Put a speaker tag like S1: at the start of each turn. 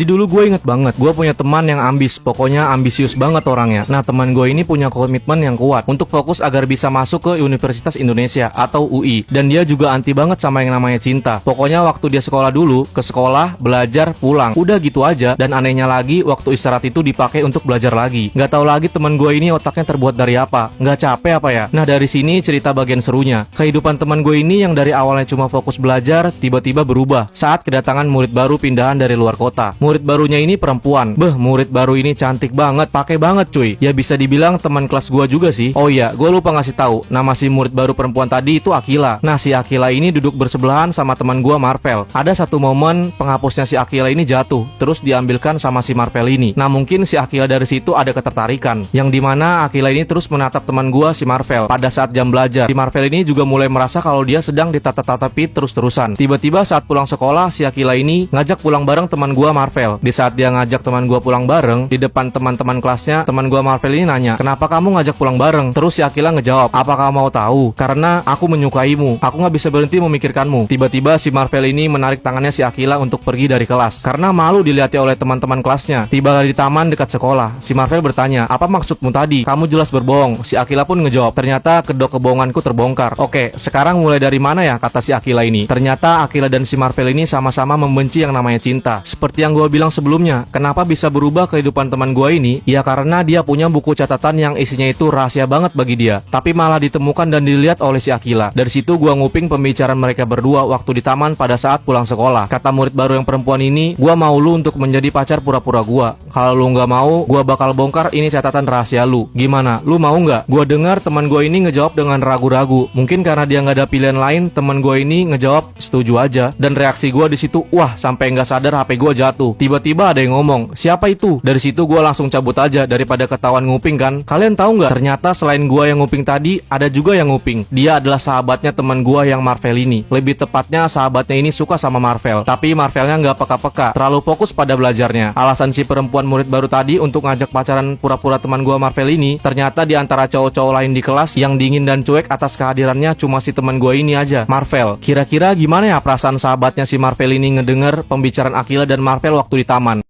S1: Di dulu gue inget banget, gue punya teman yang ambis, pokoknya ambisius banget orangnya. Nah, teman gue ini punya komitmen yang kuat untuk fokus agar bisa masuk ke Universitas Indonesia atau UI. Dan dia juga anti banget sama yang namanya cinta. Pokoknya waktu dia sekolah dulu, ke sekolah, belajar, pulang, udah gitu aja. Dan anehnya lagi, waktu istirahat itu dipakai untuk belajar lagi. Nggak tahu lagi teman gue ini otaknya terbuat dari apa. Nggak capek apa ya? Nah, dari sini cerita bagian serunya. Kehidupan teman gue ini yang dari awalnya cuma fokus belajar, tiba-tiba berubah saat kedatangan murid baru pindahan dari luar kota. Murid barunya ini perempuan. Murid baru ini cantik banget, pakai banget cuy. Ya bisa dibilang teman kelas gua juga sih. Oh iya, gua lupa ngasih tahu, nama si murid baru perempuan tadi itu Akila. Nah, si Akila ini duduk bersebelahan sama teman gua Marvel. Ada satu momen penghapusnya si Akila ini jatuh, terus diambilkan sama si Marvel ini. Nah, mungkin si Akila dari situ ada ketertarikan, yang dimana Akila ini terus menatap teman gua si Marvel. Pada saat jam belajar, si Marvel ini juga mulai merasa kalau dia sedang ditatap-tatapi terus-terusan. Tiba-tiba saat pulang sekolah, si Akila ini ngajak pulang bareng teman gua Marvel. Di saat dia ngajak teman gua pulang bareng, di depan teman-teman kelasnya, teman gua Marvel ini nanya, "Kenapa kamu ngajak pulang bareng?" Terus si Akila ngejawab, "Apa kamu mau tahu? Karena aku menyukaimu. Aku nggak bisa berhenti memikirkanmu." Tiba-tiba si Marvel ini menarik tangannya si Akila untuk pergi dari kelas karena malu dilihat oleh teman-teman kelasnya. Tiba di taman dekat sekolah, si Marvel bertanya, "Apa maksudmu tadi? Kamu jelas berbohong." Si Akila pun ngejawab, "Ternyata kedok kebohonganku terbongkar." Oke, sekarang mulai dari mana ya, kata si Akila ini. Ternyata Akila dan si Marvel ini sama-sama membenci yang namanya cinta. Seperti yang gue bilang sebelumnya, kenapa bisa berubah kehidupan teman gue ini? Ya karena dia punya buku catatan yang isinya itu rahasia banget bagi dia, tapi malah ditemukan dan dilihat oleh si Akila. Dari situ gue nguping pembicaraan mereka berdua waktu di taman pada saat pulang sekolah. Kata murid baru yang perempuan ini, "Gue mau lu untuk menjadi pacar pura-pura gue. Kalau lu nggak mau, gue bakal bongkar ini catatan rahasia lu. Gimana? Lu mau nggak?" Gue dengar teman gue ini ngejawab dengan ragu-ragu. Mungkin karena dia nggak ada pilihan lain, teman gue ini ngejawab setuju aja. Dan reaksi gue di situ, wah, sampai nggak sadar HP gue jatuh. Tiba-tiba ada yang ngomong, "Siapa itu?" Dari situ gue langsung cabut aja daripada ketahuan nguping kan. Kalian tahu nggak? Ternyata selain gue yang nguping tadi, ada juga yang nguping. Dia adalah sahabatnya teman gue yang Marvel ini. Lebih tepatnya sahabatnya ini suka sama Marvel, tapi Marvelnya nggak peka-peka, terlalu fokus pada belajarnya. Alasan si perempuan murid baru tadi untuk ngajak pacaran pura-pura teman gue Marvel ini, ternyata di antara cowok-cowok lain di kelas yang dingin dan cuek atas kehadirannya cuma si teman gue ini aja, Marvel. Kira-kira gimana ya perasaan sahabatnya si Marvel ini ngedenger pembicaraan Akila dan Marvel waktu di taman?